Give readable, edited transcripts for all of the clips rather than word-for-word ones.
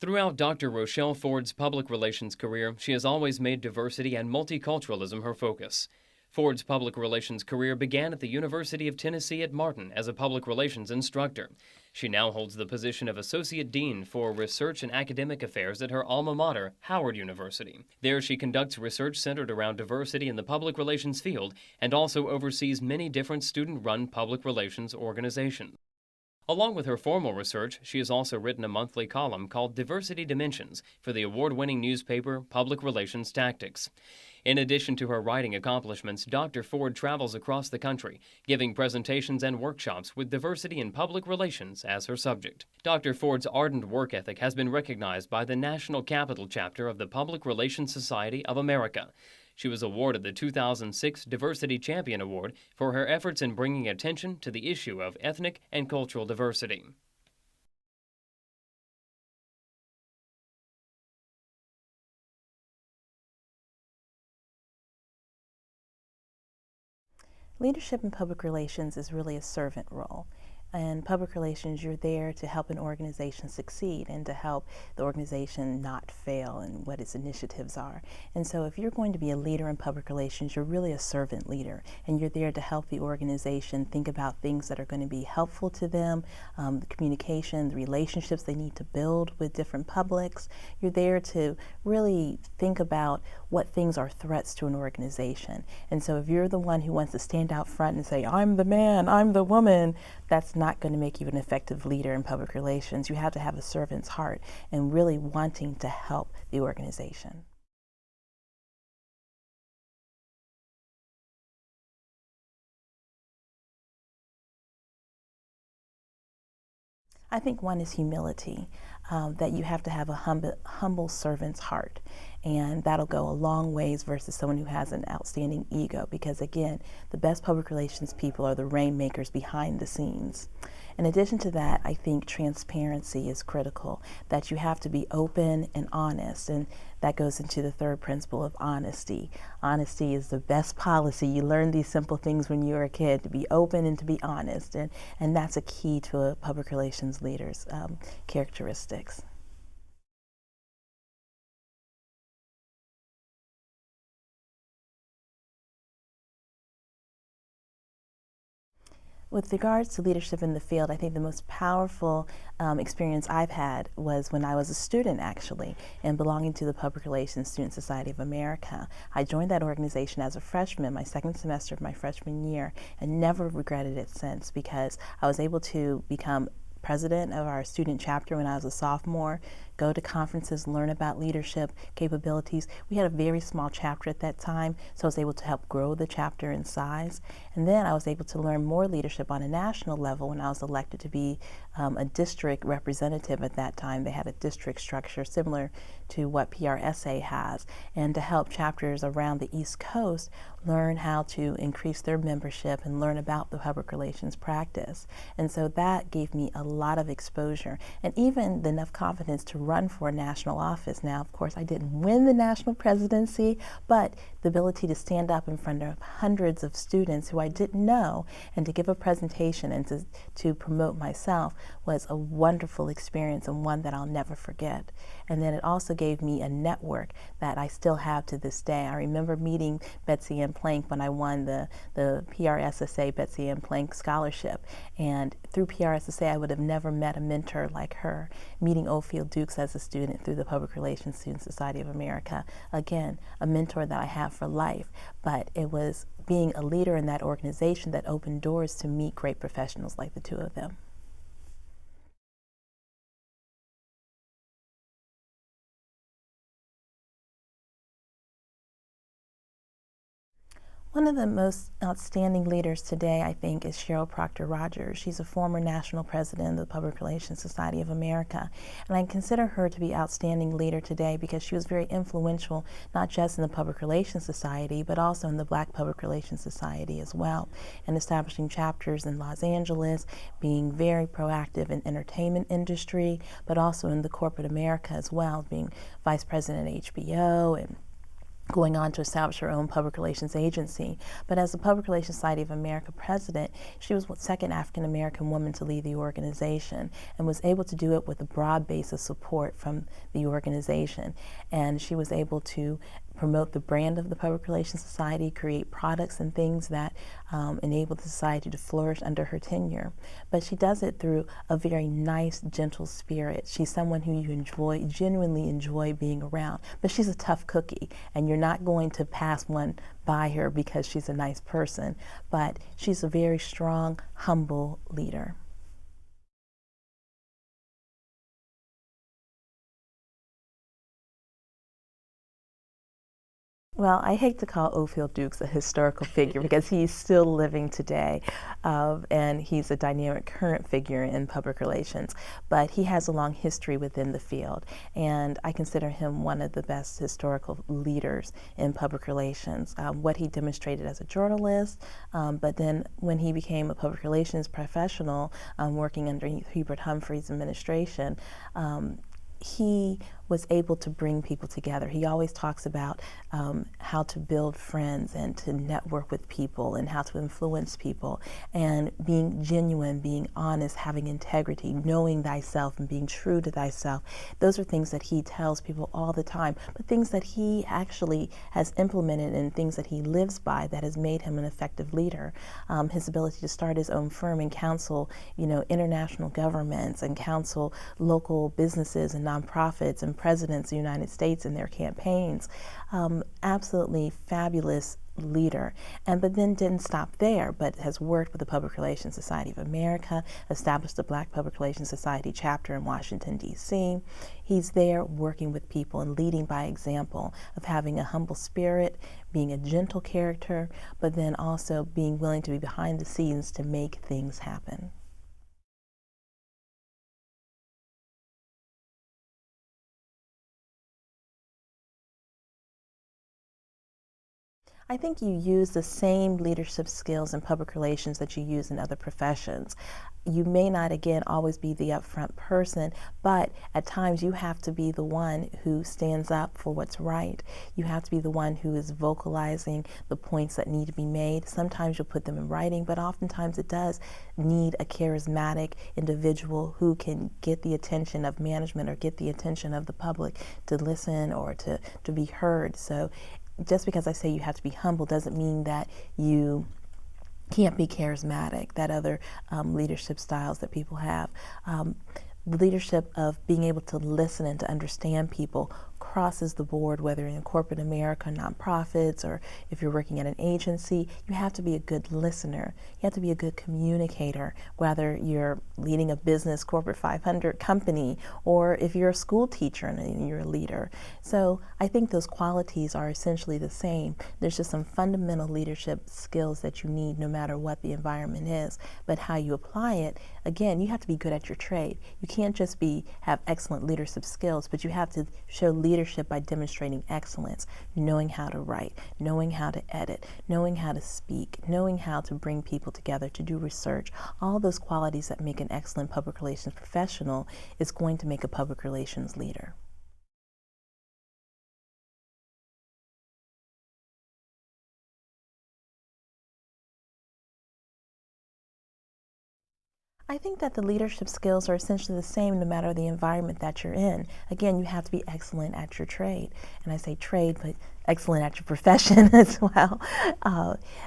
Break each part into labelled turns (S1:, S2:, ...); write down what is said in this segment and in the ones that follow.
S1: Throughout Dr. Rochelle Ford's public relations career, she has always made diversity and multiculturalism her focus. Ford's public relations career began at the University of Tennessee at Martin as a public relations instructor. She now holds the position of Associate Dean for Research and Academic Affairs at her alma mater, Howard University. There she conducts research centered around diversity in the public relations field and also oversees many different student-run public relations organizations. Along with her formal research, she has also written a monthly column called Diversity Dimensions for the award-winning newspaper Public Relations Tactics. In addition to her writing accomplishments, Dr. Ford travels across the country, giving presentations and workshops with diversity in public relations as her subject. Dr. Ford's ardent work ethic has been recognized by the National Capital Chapter of the Public Relations Society of America. She was awarded the 2006 Diversity Champion Award for her efforts in bringing attention to the issue of ethnic and cultural diversity.
S2: Leadership in public relations is really a servant role. In public relations, you're there to help an organization succeed and to help the organization not fail in what its initiatives are. And so if you're going to be a leader in public relations, you're really a servant leader, and you're there to help the organization think about things that are going to be helpful to them, the communication, the relationships they need to build with different publics. You're there to really think about what things are threats to an organization. And so if you're the one who wants to stand out front and say, I'm the man, I'm the woman, that's not going to make you an effective leader in public relations. You have to have a servant's heart and really wanting to help the organization. I think one is humility, that you have to have a humble servant's heart, and that'll go a long ways versus someone who has an outstanding ego, because again, the best public relations people are the rainmakers behind the scenes. In addition to that, I think transparency is critical, that you have to be open and honest, and that goes into the third principle of honesty. Honesty is the best policy. You learn these simple things when you were a kid, to be open and to be honest, and that's a key to a public relations leader's characteristics. With regards to leadership in the field, I think the most powerful experience I've had was when I was a student, actually, and belonging to the Public Relations Student Society of America. I joined that organization as a freshman, my second semester of my freshman year, and never regretted it since, because I was able to become president of our student chapter when I was a sophomore, go to conferences, learn about leadership capabilities. We had a very small chapter at that time, so I was able to help grow the chapter in size. And then I was able to learn more leadership on a national level when I was elected to be a district representative at that time. They had a district structure similar to what PRSA has, and to help chapters around the East Coast learn how to increase their membership and learn about the public relations practice. And so that gave me a lot of exposure and even enough confidence to run for a national office. Now, of course, I didn't win the national presidency, but the ability to stand up in front of hundreds of students who I didn't know and to give a presentation and to promote myself was a wonderful experience, and one that I'll never forget. And then it also gave me a network that I still have to this day. I remember meeting Betsy Ann Plank when I won the PRSSA Betsy Ann Plank Scholarship. And through PRSSA, I would have never met a mentor like her. Meeting Oldfield Dukes as a student through the Public Relations Student Society of America. Again, a mentor that I have for life. But it was being a leader in that organization that opened doors to meet great professionals like the two of them. One of the most outstanding leaders today, I think, is Cheryl Proctor Rogers. She's a former national president of the Public Relations Society of America. And I consider her to be an outstanding leader today because she was very influential, not just in the Public Relations Society, but also in the Black Public Relations Society as well, and establishing chapters in Los Angeles, being very proactive in entertainment industry, but also in the corporate America as well, being vice president at HBO and going on to establish her own public relations agency. But as the Public Relations Society of America president, she was the second African American woman to lead the organization and was able to do it with a broad base of support from the organization. And she was able to promote the brand of the Public Relations Society, create products and things that enable the society to flourish under her tenure. But she does it through a very nice, gentle spirit. She's someone who you genuinely enjoy being around. But she's a tough cookie, and you're not going to pass one by her because she's a nice person. But she's a very strong, humble leader. Well, I hate to call Ofield Dukes a historical figure because he's still living today, and he's a dynamic current figure in public relations. But he has a long history within the field, and I consider him one of the best historical leaders in public relations. What he demonstrated as a journalist, but then when he became a public relations professional, working under Hubert Humphrey's administration, he was able to bring people together. He always talks about how to build friends and to network with people and how to influence people, and being genuine, being honest, having integrity, knowing thyself and being true to thyself. Those are things that he tells people all the time, but things that he actually has implemented and things that he lives by that has made him an effective leader. His ability to start his own firm and counsel, international governments and counsel local businesses and nonprofits and presidents of the United States in their campaigns. Absolutely fabulous leader, but then didn't stop there, but has worked with the Public Relations Society of America, established the Black Public Relations Society chapter in Washington, D.C. He's there working with people and leading by example of having a humble spirit, being a gentle character, but then also being willing to be behind the scenes to make things happen. I think you use the same leadership skills in public relations that you use in other professions. You may not, again, always be the upfront person, but at times you have to be the one who stands up for what's right. You have to be the one who is vocalizing the points that need to be made. Sometimes you'll put them in writing, but oftentimes it does need a charismatic individual who can get the attention of management or get the attention of the public to listen or to be heard. So just because I say you have to be humble doesn't mean that you can't be charismatic, that other leadership styles that people have. The leadership of being able to listen and to understand people crosses the board, whether in corporate America, nonprofits, or if you're working at an agency. You have to be a good listener. You have to be a good communicator, whether you're leading a business, corporate 500 company, or if you're a school teacher and you're a leader. So I think those qualities are essentially the same. There's just some fundamental leadership skills that you need no matter what the environment is. But how you apply it, again, you have to be good at your trade. You can't just have excellent leadership skills, but you have to show leadership by demonstrating excellence, knowing how to write, knowing how to edit, knowing how to speak, knowing how to bring people together to do research. All those qualities that make an excellent public relations professional is going to make a public relations leader. I think that the leadership skills are essentially the same no matter the environment that you're in. Again, you have to be excellent at your trade. And I say trade, but excellent at your profession as well.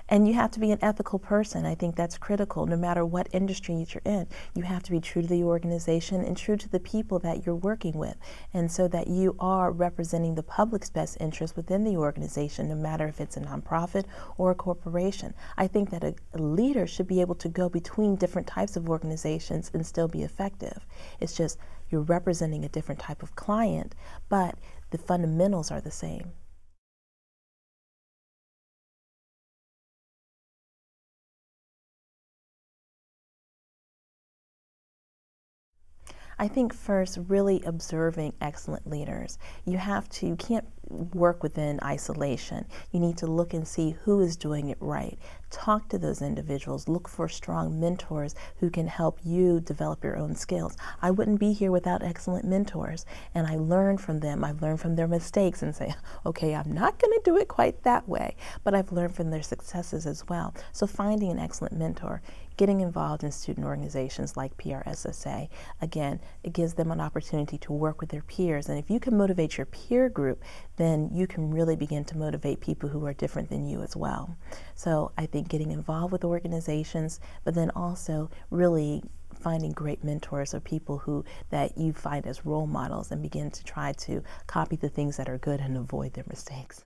S2: And you have to be an ethical person. I think that's critical no matter what industry you're in. You have to be true to the organization and true to the people that you're working with. And so that you are representing the public's best interest within the organization, no matter if it's a nonprofit or a corporation. I think that a leader should be able to go between different types of organizations and still be effective. It's just you're representing a different type of client, but the fundamentals are the same. I think first, really observing excellent leaders. You can't work within isolation. You need to look and see who is doing it right. Talk to those individuals. Look for strong mentors who can help you develop your own skills. I wouldn't be here without excellent mentors, and I learn from them. I've learned from their mistakes and say, okay, I'm not going to do it quite that way, but I've learned from their successes as well. So finding an excellent mentor, getting involved in student organizations like PRSSA, again, it gives them an opportunity to work with their peers. And if you can motivate your peer group, then you can really begin to motivate people who are different than you as well. So I think getting involved with organizations, but then also really finding great mentors or people that you find as role models and begin to try to copy the things that are good and avoid their mistakes.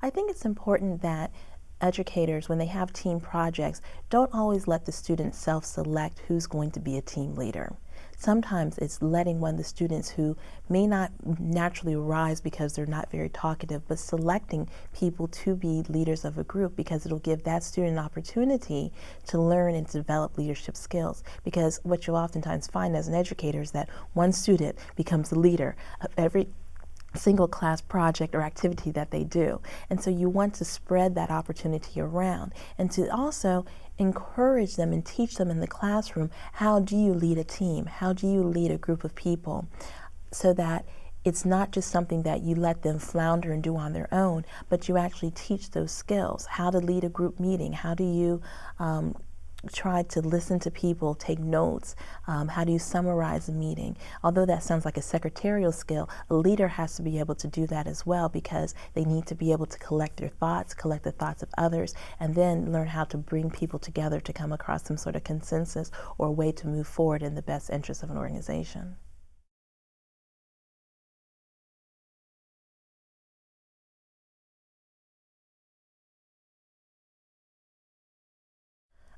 S2: I think it's important that educators, when they have team projects, don't always let the students self-select who's going to be a team leader. Sometimes it's letting one of the students who may not naturally arise because they're not very talkative, but selecting people to be leaders of a group because it'll give that student an opportunity to learn and develop leadership skills. Because what you'll oftentimes find as an educator is that one student becomes the leader of every single class project or activity that they do. And so you want to spread that opportunity around and to also encourage them and teach them in the classroom, how do you lead a team? How do you lead a group of people? So that it's not just something that you let them flounder and do on their own, but you actually teach those skills. How to lead a group meeting, how do you try to listen to people, take notes, how do you summarize a meeting? Although that sounds like a secretarial skill, a leader has to be able to do that as well because they need to be able to collect their thoughts, collect the thoughts of others, and then learn how to bring people together to come across some sort of consensus or way to move forward in the best interest of an organization.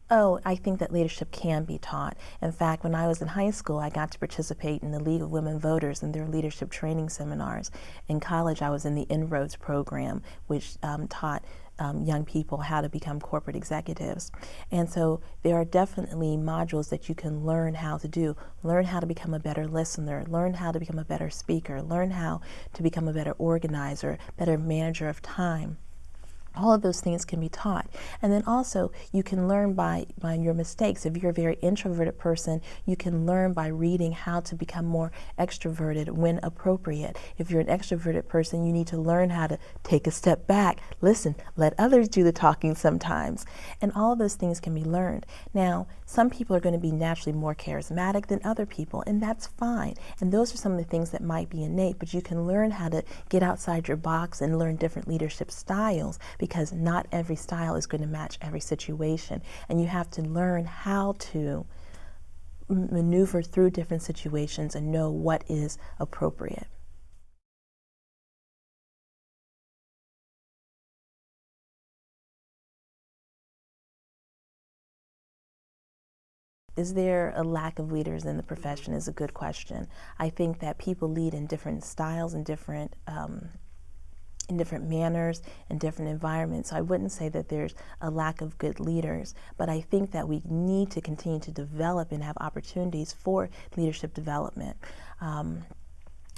S2: Oh, I think that leadership can be taught. In fact, when I was in high school, I got to participate in the League of Women Voters and their leadership training seminars. In college, I was in the Inroads program, which taught young people how to become corporate executives. And so there are definitely modules that you can learn how to do. Learn how to become a better listener, learn how to become a better speaker, learn how to become a better organizer, better manager of time. All of those things can be taught. And then also, you can learn by your mistakes. If you're a very introverted person, you can learn by reading how to become more extroverted when appropriate. If you're an extroverted person, you need to learn how to take a step back, listen, let others do the talking sometimes. And all of those things can be learned. Now, some people are going to be naturally more charismatic than other people, and that's fine. And those are some of the things that might be innate, but you can learn how to get outside your box and learn different leadership styles, because not every style is going to match every situation. And you have to learn how to maneuver through different situations and know what is appropriate. Is there a lack of leaders in the profession is a good question. I think that people lead in different styles and in different manners and different environments. So I wouldn't say that there's a lack of good leaders, but I think that we need to continue to develop and have opportunities for leadership development.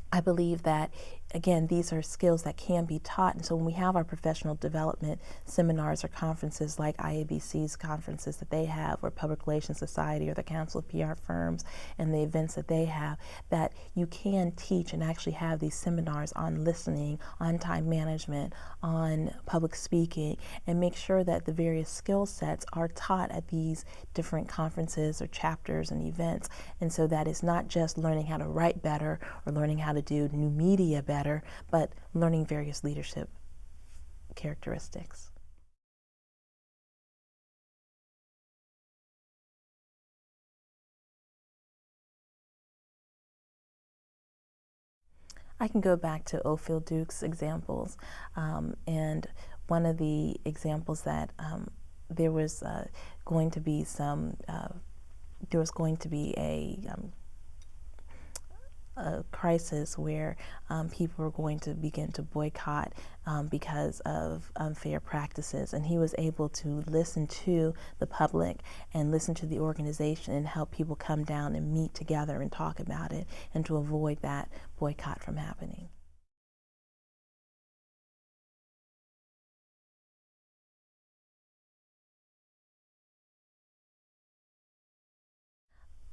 S2: I believe that, again, these are skills that can be taught. And so when we have our professional development seminars or conferences like IABC's conferences that they have, or Public Relations Society or the Council of PR Firms and the events that they have, that you can teach and actually have these seminars on listening, on time management, on public speaking, and make sure that the various skill sets are taught at these different conferences or chapters and events. And so that it's not just learning how to write better or learning how to do new media better, but learning various leadership characteristics. I can go back to Ophir Duke's examples, and one of the examples that there was going to be some, there was going to be a crisis where people were going to begin to boycott because of unfair practices. And he was able to listen to the public and listen to the organization and help people come down and meet together and talk about it and to avoid that boycott from happening.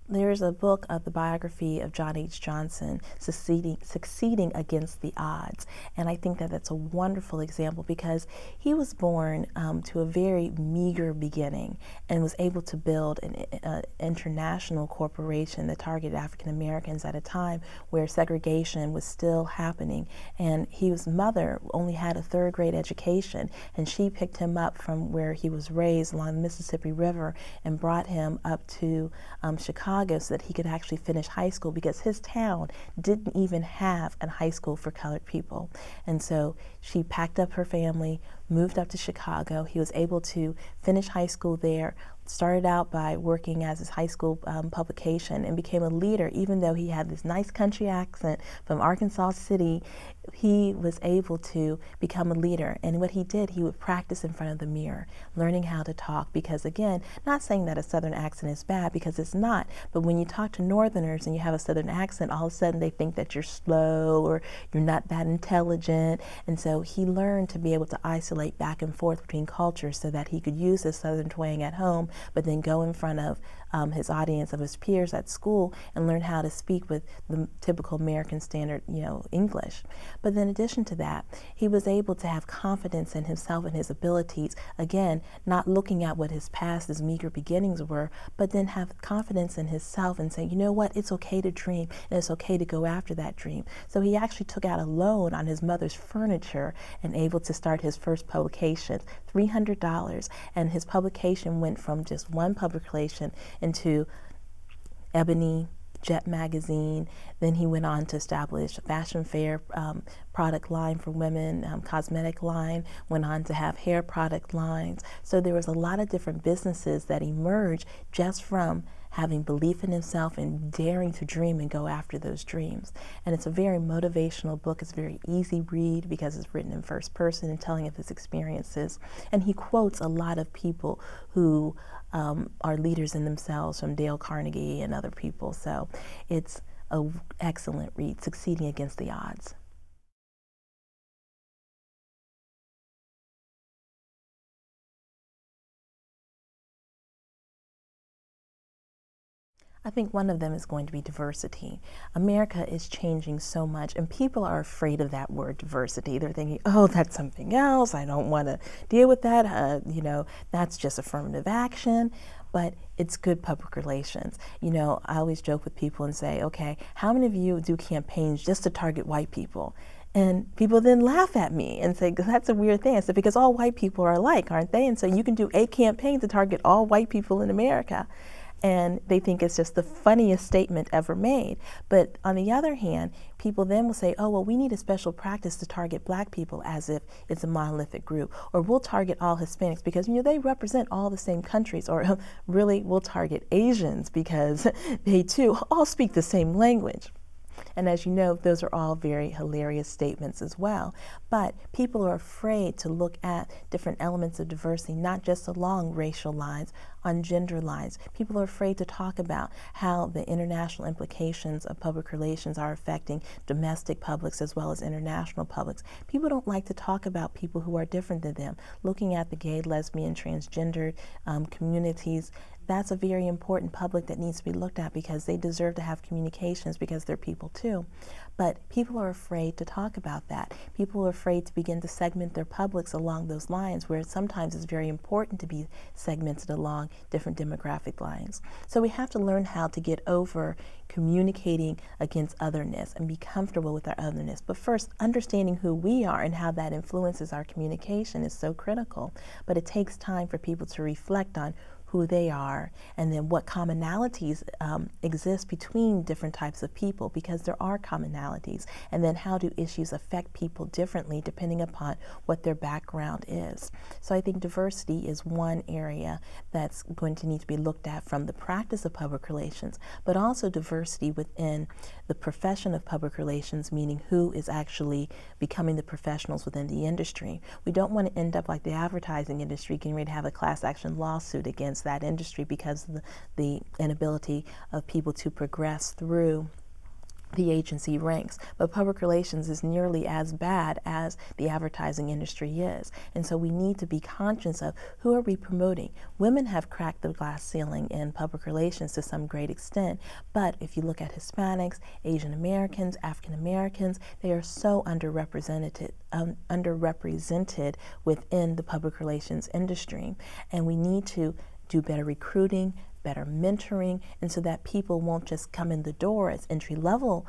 S2: There's a book of the biography of John H. Johnson, Succeeding Against the Odds. And I think that that's a wonderful example because he was born to a very meager beginning and was able to build an international corporation that targeted African Americans at a time where segregation was still happening. And his mother only had a third-grade education, and she picked him up from where he was raised along the Mississippi River and brought him up to Chicago so that he could actually finish high school because his town didn't even have a high school for colored people. And so she packed up her family, moved up to Chicago. He was able to finish high school there, started out by working as his high school publication and became a leader. Even though he had this nice country accent from Arkansas City, he was able to become a leader. And what he did, he would practice in front of the mirror, learning how to talk. Because again, not saying that a Southern accent is bad, because it's not, but when you talk to Northerners and you have a Southern accent, all of a sudden they think that you're slow or you're not that intelligent. And so he learned to be able to isolate back and forth between cultures so that he could use his Southern twang at home, but then go in front of his audience of his peers at school and learn how to speak with the typical American standard, English. But in addition to that, he was able to have confidence in himself and his abilities. Again, not looking at what his past, his meager beginnings were, but then have confidence in himself and say, you know what, it's okay to dream and it's okay to go after that dream. So he actually took out a loan on his mother's furniture and able to start his first publication, $300. And his publication went from just one publication into Ebony, Jet magazine. Then he went on to establish a fashion fair product line for women, cosmetic line, went on to have hair product lines. So there was a lot of different businesses that emerged just from having belief in himself and daring to dream and go after those dreams. And it's a very motivational book. It's a very easy read because it's written in first person and telling of his experiences. And he quotes a lot of people who are leaders in themselves, from Dale Carnegie and other people. So it's an excellent read, Succeeding Against the Odds. I think one of them is going to be diversity. America is changing so much, and people are afraid of that word diversity. They're thinking, oh, that's something else. I don't want to deal with that. That's just affirmative action. But it's good public relations. I always joke with people and say, okay, how many of you do campaigns just to target white people? And people then laugh at me and say, that's a weird thing. I said, because all white people are alike, aren't they? And so you can do a campaign to target all white people in America. And they think it's just the funniest statement ever made. But on the other hand, people then will say, oh, well, we need a special practice to target black people as if it's a monolithic group. Or we'll target all Hispanics because, they represent all the same countries. Or really, we'll target Asians because they too all speak the same language. And as you know, those are all very hilarious statements as well. But people are afraid to look at different elements of diversity, not just along racial lines, on gender lines. People are afraid to talk about how the international implications of public relations are affecting domestic publics as well as international publics. People don't like to talk about people who are different than them. Looking at the gay, lesbian, transgendered communities, that's a very important public that needs to be looked at because they deserve to have communications because they're people too. But people are afraid to talk about that. People are afraid to begin to segment their publics along those lines, where sometimes it's very important to be segmented along different demographic lines. So we have to learn how to get over communicating against otherness and be comfortable with our otherness. But first, understanding who we are and how that influences our communication is so critical. But it takes time for people to reflect on who they are, and then what commonalities exist between different types of people, because there are commonalities, and then how do issues affect people differently depending upon what their background is. So I think diversity is one area that's going to need to be looked at from the practice of public relations, but also diversity within the profession of public relations, meaning who is actually becoming the professionals within the industry. We don't want to end up like the advertising industry, getting ready to have a class action lawsuit against that industry because of the inability of people to progress through the agency ranks. But public relations is nearly as bad as the advertising industry is. And so we need to be conscious of who are we promoting. Women have cracked the glass ceiling in public relations to some great extent, but if you look at Hispanics, Asian Americans, African Americans, they are so underrepresented within the public relations industry. And we need to do better recruiting, better mentoring, and so that people won't just come in the door as entry-level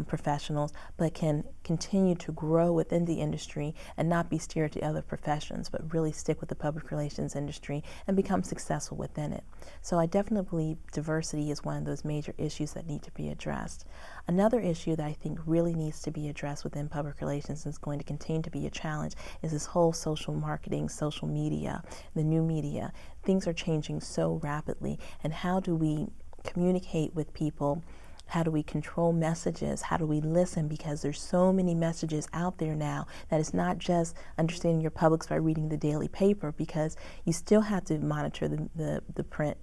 S2: professionals, but can continue to grow within the industry and not be steered to other professions, but really stick with the public relations industry and become successful within it. So I definitely believe diversity is one of those major issues that need to be addressed. Another issue that I think really needs to be addressed within public relations and is going to continue to be a challenge is this whole social marketing, social media, the new media. Things are changing so rapidly, and how do we communicate with people? How do we control messages? How do we listen? Because there's so many messages out there now that it's not just understanding your publics by reading the daily paper, because you still have to monitor the print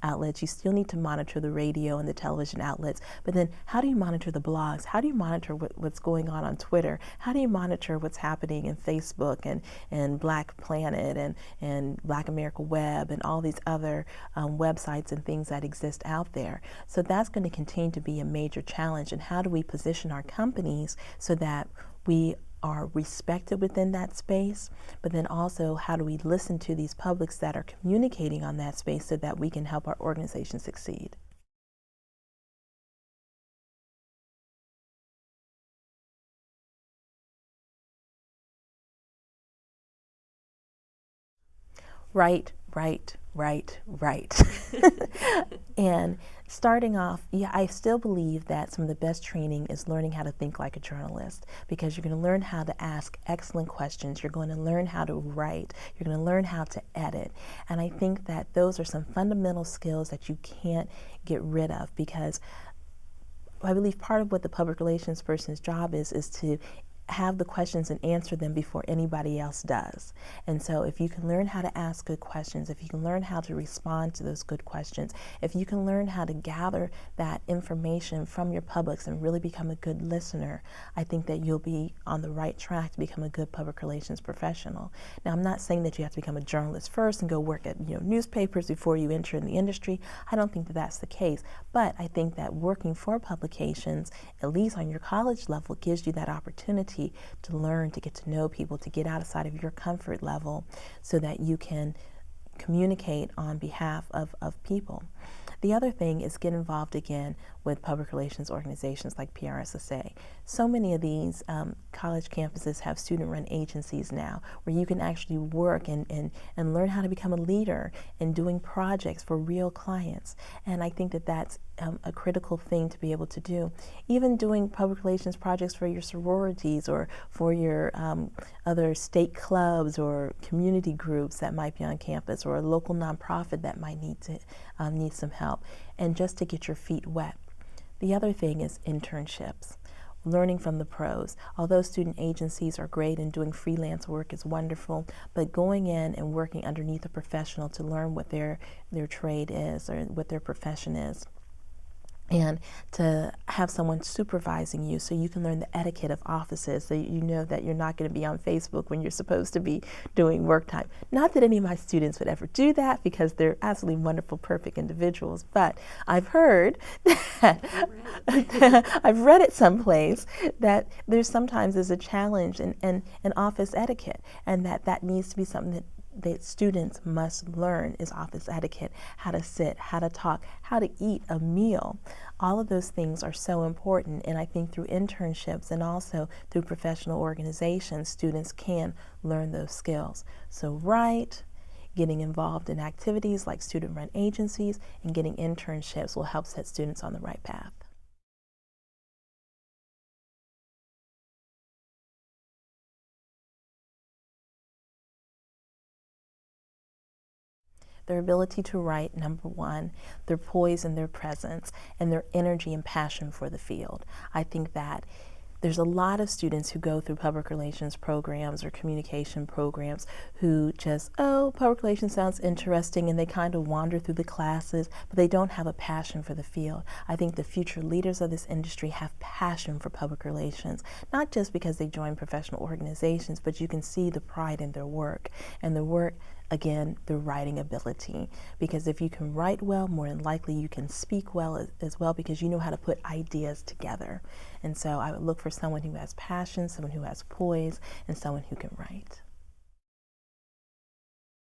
S2: outlets. You still need to monitor the radio and the television outlets. But then how do you monitor the blogs? How do you monitor what's going on Twitter? How do you monitor what's happening in Facebook and Black Planet and Black America Web and all these other websites and things that exist out there? So that's going to continue to be a major challenge. And how do we position our companies so that we are respected within that space, but then also how do we listen to these publics that are communicating on that space so that we can help our organization succeed? Right. And starting off, yeah, I still believe that some of the best training is learning how to think like a journalist, because you're going to learn how to ask excellent questions. You're going to learn how to write. You're going to learn how to edit. And I think that those are some fundamental skills that you can't get rid of, because I believe part of what the public relations person's job is to have the questions and answer them before anybody else does. And so if you can learn how to ask good questions, if you can learn how to respond to those good questions, if you can learn how to gather that information from your publics and really become a good listener, I think that you'll be on the right track to become a good public relations professional. Now, I'm not saying that you have to become a journalist first and go work at newspapers before you enter in the industry. I don't think that that's the case. But I think that working for publications, at least on your college level, gives you that opportunity to learn, to get to know people, to get outside of your comfort level so that you can communicate on behalf of people. The other thing is get involved again with public relations organizations like PRSSA. So many of these college campuses have student-run agencies now where you can actually work and learn how to become a leader in doing projects for real clients. And I think that that's a critical thing to be able to do. Even doing public relations projects for your sororities or for your other state clubs or community groups that might be on campus, or a local nonprofit that might need some help, and just to get your feet wet. The other thing is internships. Learning from the pros. Although student agencies are great and doing freelance work is wonderful, but going in and working underneath a professional to learn what their trade is or what their profession is, and to have someone supervising you so you can learn the etiquette of offices, so you know that you're not going to be on Facebook when you're supposed to be doing work time. Not that any of my students would ever do that, because they're absolutely wonderful, perfect individuals, but I've heard that, I've read it someplace, that there's sometimes is a challenge in office etiquette, and that needs to be something that students must learn is office etiquette, how to sit, how to talk, how to eat a meal. All of those things are so important, and I think through internships and also through professional organizations, students can learn those skills. So write, getting involved in activities like student-run agencies and getting internships will help set students on the right path. Their ability to write, number one, their poise and their presence, and their energy and passion for the field. I think that there's a lot of students who go through public relations programs or communication programs who just, oh, public relations sounds interesting, and they kind of wander through the classes, but they don't have a passion for the field. I think the future leaders of this industry have passion for public relations, not just because they join professional organizations, but you can see the pride in their work. And the work, again, the writing ability. Because if you can write well, more than likely you can speak well as well, because you know how to put ideas together. And so I would look for someone who has passion, someone who has poise, and someone who can write.